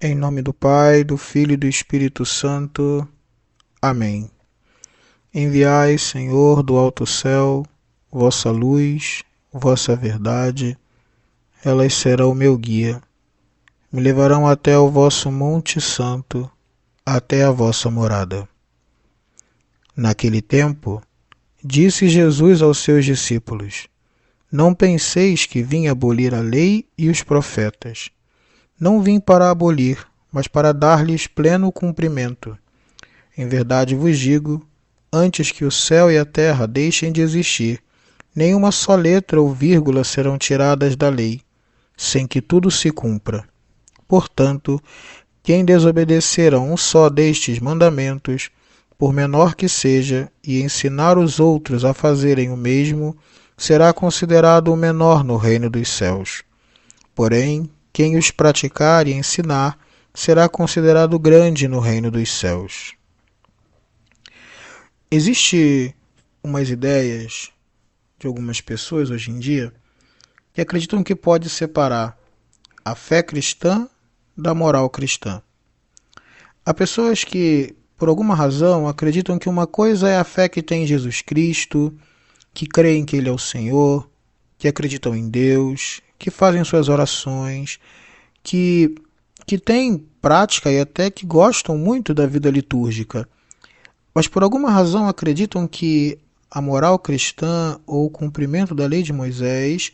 Em nome do Pai, do Filho e do Espírito Santo. Amém. Enviai, Senhor, do alto céu, vossa luz, vossa verdade, elas serão o meu guia. Me levarão até o vosso Monte Santo, até a vossa morada. Naquele tempo, disse Jesus aos seus discípulos: Não penseis que vim abolir a lei e os profetas. Não vim para abolir, mas para dar-lhes pleno cumprimento. Em verdade vos digo, antes que o céu e a terra deixem de existir, nenhuma só letra ou vírgula serão tiradas da lei, sem que tudo se cumpra. Portanto, quem desobedecer a um só destes mandamentos, por menor que seja, e ensinar os outros a fazerem o mesmo, será considerado o menor no reino dos céus. Porém, quem os praticar e ensinar, será considerado grande no reino dos céus. Existem umas ideias de algumas pessoas hoje em dia que acreditam que pode separar a fé cristã da moral cristã. Há pessoas que, por alguma razão, acreditam que uma coisa é a fé que tem em Jesus Cristo, que creem que Ele é o Senhor, que acreditam em Deus, que fazem suas orações, que têm prática e até que gostam muito da vida litúrgica, mas por alguma razão acreditam que a moral cristã ou o cumprimento da lei de Moisés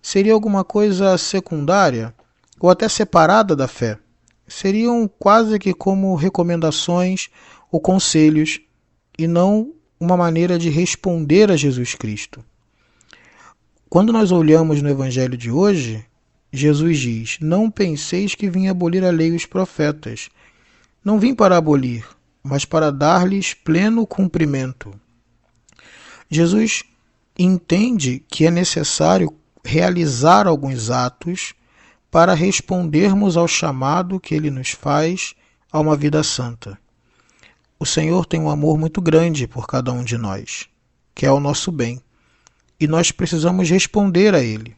seria alguma coisa secundária ou até separada da fé. Seriam quase que como recomendações ou conselhos e não uma maneira de responder a Jesus Cristo. Quando nós olhamos no Evangelho de hoje, Jesus diz: Não penseis que vim abolir a lei e os profetas. Não vim para abolir, mas para dar-lhes pleno cumprimento. Jesus entende que é necessário realizar alguns atos para respondermos ao chamado que Ele nos faz a uma vida santa. O Senhor tem um amor muito grande por cada um de nós, que é o nosso bem, e nós precisamos responder a Ele.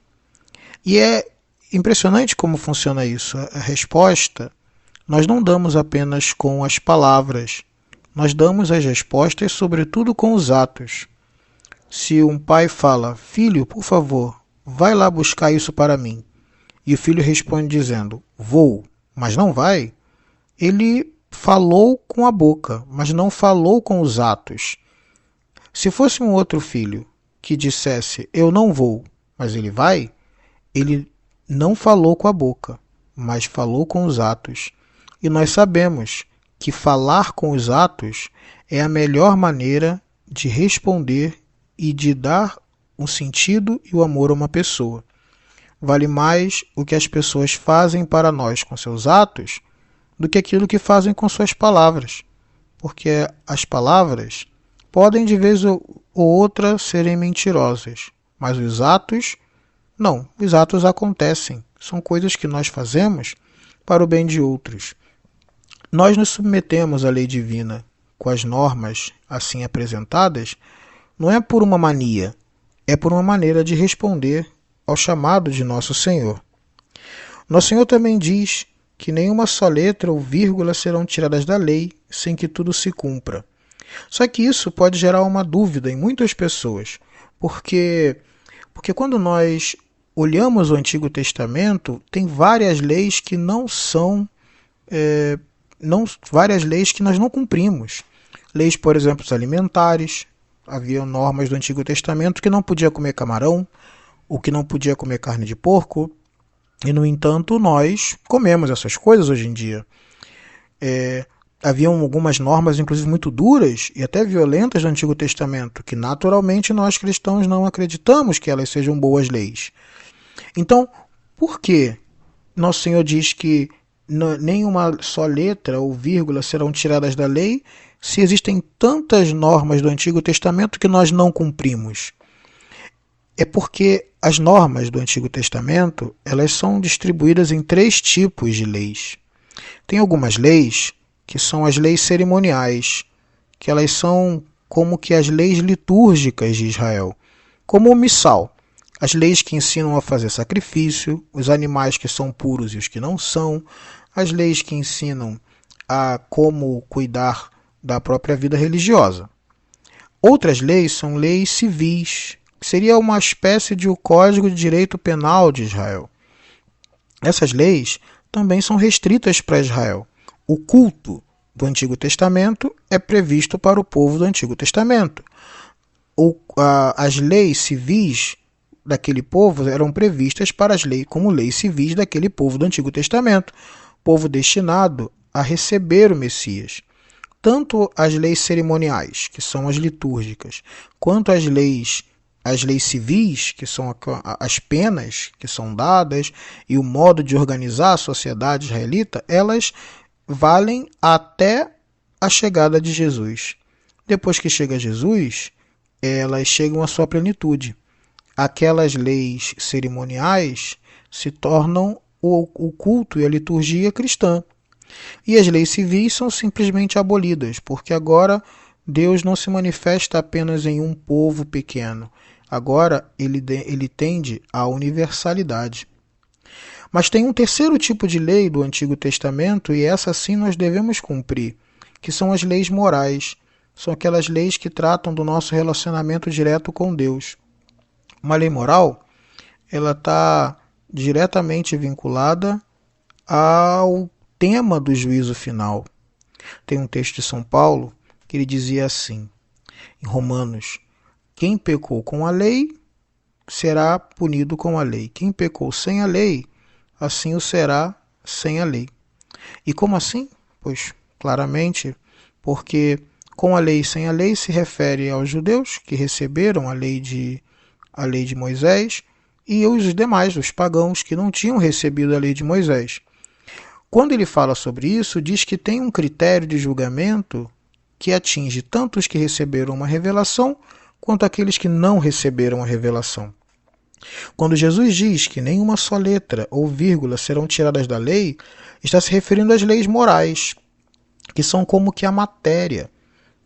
E é impressionante como funciona isso. A resposta nós não damos apenas com as palavras, nós damos as respostas sobretudo com os atos. Se um pai fala: Filho, por favor, vai lá buscar isso para mim, e o filho responde dizendo: Vou, mas não vai, ele falou com a boca, mas não falou com os atos. Se fosse um outro filho que dissesse: Eu não vou, mas ele vai, ele não falou com a boca, mas falou com os atos. E nós sabemos que falar com os atos é a melhor maneira de responder e de dar um sentido e o amor a uma pessoa. Vale mais o que as pessoas fazem para nós com seus atos do que aquilo que fazem com suas palavras, porque as palavras podem de vez ou outra serem mentirosas, mas os atos não. Os atos acontecem, são coisas que nós fazemos para o bem de outros. Nós nos submetemos à lei divina com as normas assim apresentadas, não é por uma mania, é por uma maneira de responder ao chamado de nosso Senhor. Nosso Senhor também diz que nenhuma só letra ou vírgula serão tiradas da lei sem que tudo se cumpra. Só que isso pode gerar uma dúvida em muitas pessoas, porque quando nós olhamos o Antigo Testamento, tem várias leis que não são várias leis que nós não cumprimos. Leis, por exemplo, alimentares. Havia normas do Antigo Testamento que não podia comer camarão, ou que não podia comer carne de porco, e, no entanto, nós comemos essas coisas hoje em dia. Haviam algumas normas, inclusive, muito duras e até violentas do Antigo Testamento, que naturalmente nós cristãos não acreditamos que elas sejam boas leis. Então, por que Nosso Senhor diz que nenhuma só letra ou vírgula serão tiradas da lei, se existem tantas normas do Antigo Testamento que nós não cumprimos? É porque as normas do Antigo Testamento, elas são distribuídas em 3 tipos de leis. Tem algumas leis que são as leis cerimoniais, que elas são como que as leis litúrgicas de Israel, como o missal, as leis que ensinam a fazer sacrifício, os animais que são puros e os que não são, as leis que ensinam a como cuidar da própria vida religiosa. Outras leis são leis civis, que seria uma espécie de o Código de Direito Penal de Israel. Essas leis também são restritas para Israel. O culto do Antigo Testamento é previsto para o povo do Antigo Testamento. As leis civis daquele povo eram previstas para as leis, como leis civis daquele povo do Antigo Testamento, povo destinado a receber o Messias. Tanto as leis cerimoniais, que são as litúrgicas, quanto as leis civis, que são as penas que são dadas, e o modo de organizar a sociedade israelita, elas valem até a chegada de Jesus. Depois que chega Jesus, elas chegam à sua plenitude. Aquelas leis cerimoniais se tornam o culto e a liturgia cristã. E as leis civis são simplesmente abolidas, porque agora Deus não se manifesta apenas em um povo pequeno. Agora ele tende à universalidade. Mas tem um terceiro tipo de lei do Antigo Testamento, e essa sim nós devemos cumprir, que são as leis morais. São aquelas leis que tratam do nosso relacionamento direto com Deus. Uma lei moral, ela está diretamente vinculada ao tema do juízo final. Tem um texto de São Paulo que ele dizia assim, em Romanos: quem pecou com a lei será punido com a lei. Quem pecou sem a lei, assim o será sem a lei. E como assim? Pois, claramente, porque com a lei e sem a lei se refere aos judeus que receberam a lei de Moisés e os demais, os pagãos, que não tinham recebido a lei de Moisés. Quando ele fala sobre isso, diz que tem um critério de julgamento que atinge tanto os que receberam uma revelação quanto aqueles que não receberam a revelação. Quando Jesus diz que nenhuma só letra ou vírgula serão tiradas da lei, está se referindo às leis morais, que são como que a matéria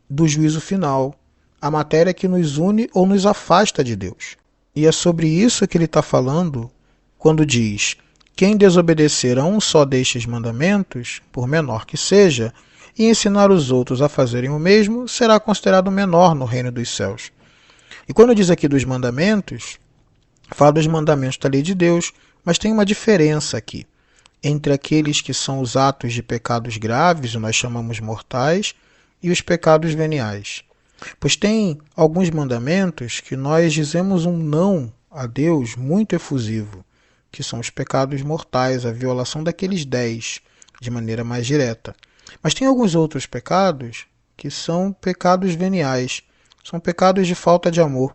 do juízo final, a matéria que nos une ou nos afasta de Deus. E é sobre isso que ele está falando quando diz: quem desobedecer a um só destes mandamentos, por menor que seja, e ensinar os outros a fazerem o mesmo, será considerado menor no reino dos céus. E quando diz aqui dos mandamentos, fala dos mandamentos da lei de Deus, mas tem uma diferença aqui entre aqueles que são os atos de pecados graves, nós chamamos mortais, e os pecados veniais. Pois tem alguns mandamentos que nós dizemos um não a Deus muito efusivo, que são os pecados mortais, a violação daqueles 10, de maneira mais direta. Mas tem alguns outros pecados que são pecados veniais, são pecados de falta de amor.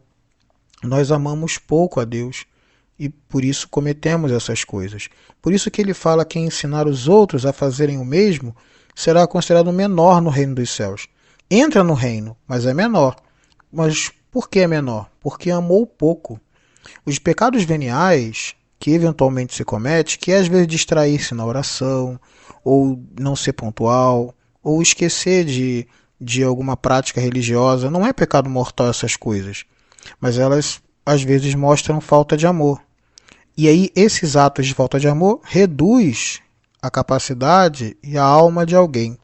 Nós amamos pouco a Deus e por isso cometemos essas coisas. Por isso que ele fala que quem ensinar os outros a fazerem o mesmo será considerado menor no reino dos céus. Entra no reino, mas é menor. Mas por que é menor? Porque amou pouco. Os pecados veniais que eventualmente se comete, que é às vezes distrair-se na oração, ou não ser pontual, ou esquecer de alguma prática religiosa, não é pecado mortal essas coisas, mas elas às vezes mostram falta de amor. E aí esses atos de falta de amor reduz a capacidade e a alma de alguém,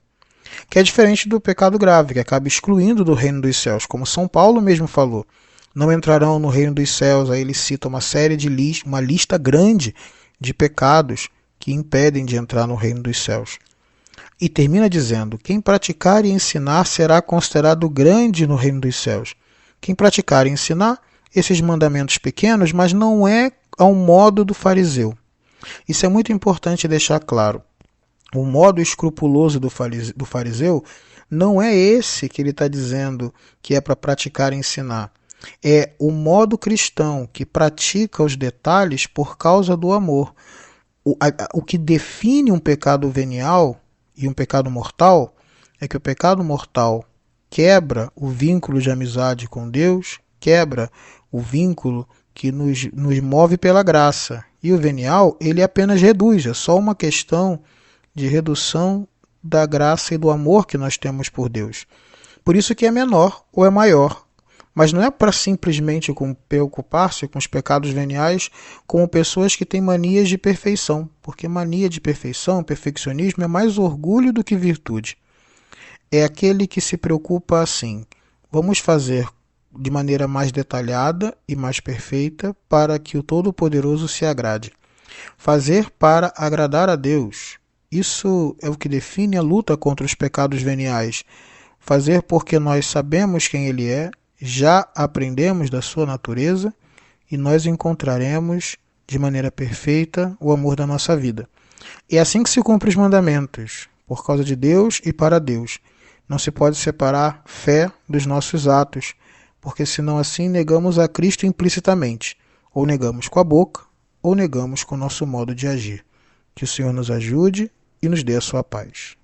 que é diferente do pecado grave, que acaba excluindo do reino dos céus, como São Paulo mesmo falou. Não entrarão no reino dos céus. Aí ele cita uma série de uma lista grande de pecados que impedem de entrar no reino dos céus. E termina dizendo: quem praticar e ensinar será considerado grande no reino dos céus. Quem praticar e ensinar esses mandamentos pequenos, mas não é ao modo do fariseu. Isso é muito importante deixar claro. O modo escrupuloso do fariseu não é esse que ele está dizendo que é para praticar e ensinar. É o modo cristão que pratica os detalhes por causa do amor. O que define um pecado venial e um pecado mortal é que o pecado mortal quebra o vínculo de amizade com Deus, quebra o vínculo que nos move pela graça. E o venial, ele apenas reduz, é só uma questão de redução da graça e do amor que nós temos por Deus. Por isso que é menor ou é maior. Mas não é para simplesmente preocupar-se com os pecados veniais como pessoas que têm manias de perfeição, porque mania de perfeição, perfeccionismo, é mais orgulho do que virtude. É aquele que se preocupa assim: vamos fazer de maneira mais detalhada e mais perfeita para que o Todo-Poderoso se agrade. Fazer para agradar a Deus. Isso é o que define a luta contra os pecados veniais. Fazer porque nós sabemos quem Ele é, já aprendemos da sua natureza e nós encontraremos de maneira perfeita o amor da nossa vida. É assim que se cumpre os mandamentos, por causa de Deus e para Deus. Não se pode separar fé dos nossos atos, porque senão assim negamos a Cristo implicitamente, ou negamos com a boca, ou negamos com o nosso modo de agir. Que o Senhor nos ajude e nos dê a sua paz.